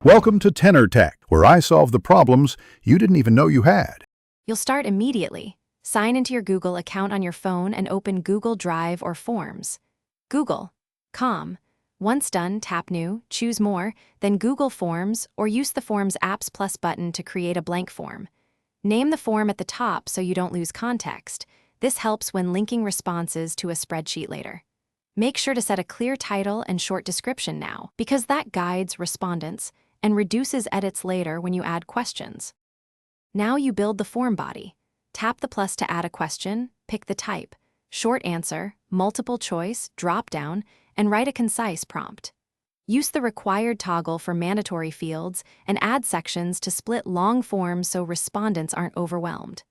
Welcome to Tenor Tech, where I solve the problems you didn't even know you had. You'll start immediately. Sign into your Google account on your phone and open Google Drive or Forms. Google.com. Once done, tap New, choose More, then Google Forms, or use the Forms Apps Plus button to create a blank form. Name the form at the top so you don't lose context. This helps when linking responses to a spreadsheet later. Make sure to set a clear title and short description now, because that guides respondents and reduces edits later when you add questions. Now you build the form body. Tap the plus to add a question, pick the type, short answer, multiple choice, drop down, and write a concise prompt. Use the required toggle for mandatory fields and add sections to split long forms so respondents aren't overwhelmed.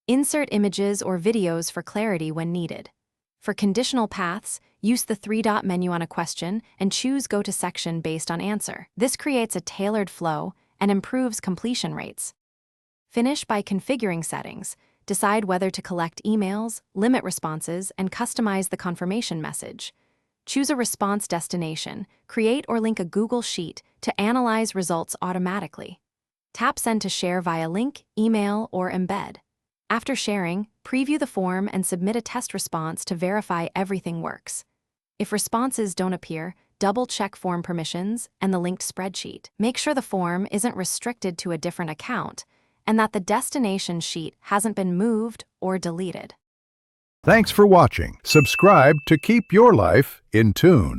Insert images or videos for clarity when needed. For conditional paths, use the three-dot menu on a question and choose Go to Section based on answer. This creates a tailored flow and improves completion rates. Finish by configuring settings. Decide whether to collect emails, limit responses, and customize the confirmation message. Choose a response destination, create or link a Google Sheet to analyze results automatically. Tap Send to share via link, email, or embed. After sharing, preview the form and submit a test response to verify everything works. If responses don't appear, double-check form permissions and the linked spreadsheet. Make sure the form isn't restricted to a different account and that the destination sheet hasn't been moved or deleted. Thanks for watching. Subscribe to keep your life in tune.